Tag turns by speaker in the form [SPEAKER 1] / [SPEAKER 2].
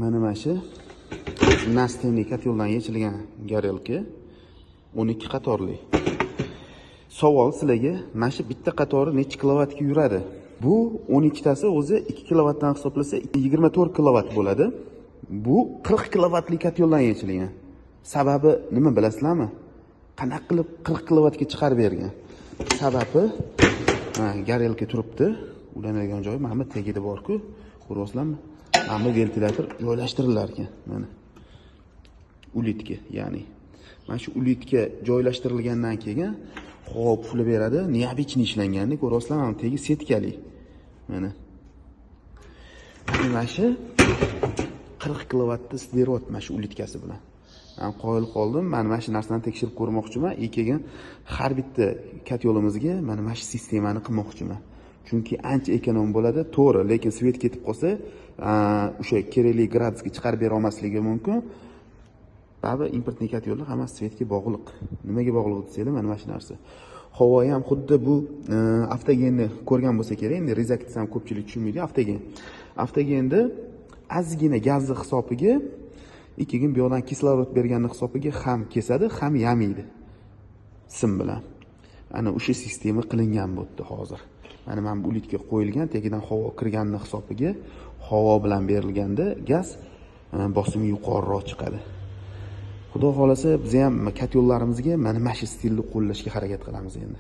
[SPEAKER 1] Mana shu Nastenli koteldan yechilgan garelka 12 qatorli. Savol sizlarga, mana shu bitta qatori necha kilovatga yuradi? Bu 12 tasi o'zi 2 kilovatdan hisoblasa 24 kilovat bo'ladi. Bu 40 kilovatli koteldan yechilgan. Sababi nima bilasizlarmi? Qanaqa qilib 40 kilovatga chiqarib bergan? Sababi garelka turibdi. Ulanadigan joyi mana bu tagida bor-ku, ko'ryapsizlarmi? Mana bu ventilyator joylashtirilgan ekan. Mana ulitga, ya'ni mana shu ulitga joylashtirilgandan keyin havo puflab beradi. Neobычный ishlanganini ko'ryapsizlarmi? Mana tagi setkali. Mana shu 40 kilovatni stereot mana shu ulitkasi bilan. Men qoyil qoldim. Mana shu narsani tekshirib ko'rmoqchiman. Keyin har bitta kotyolimizga mana shu sistemani qilmoqchiman. Chunki ancha ekonom bo'ladi, to'g'ri, lekin svet ketib qolsa, o'sha kerakli gradusga chiqarib bera olmasligi mumkin. Ba'zi importni kotyollar hammasi svetga bog'liq. Nimaga bog'liq desanglar, mana shu narsa. Havo ham xuddi bu avtogenni ko'rgan bo'lsa kerak. Endi rezak desam ko'pchilik tushunmaydi avtogen. Avtogenda ozgina gazni hisobiga, ikkiga bu yoqdan kislorod berganni hisobiga ham kesadi, ham yamaydi. Sim bilan. Ana o'sha sistema qilingan bo'ldi hozir. Mana bu ulitga qo'yilgan, tagidan havo kirganini hisobiga havo bilan berilganda gaz bosimi yuqoriroq chiqadi. Xudo xolasa biz ham kotyollarimizga mana shu stilni qo'llashga harakat qilamiz endi.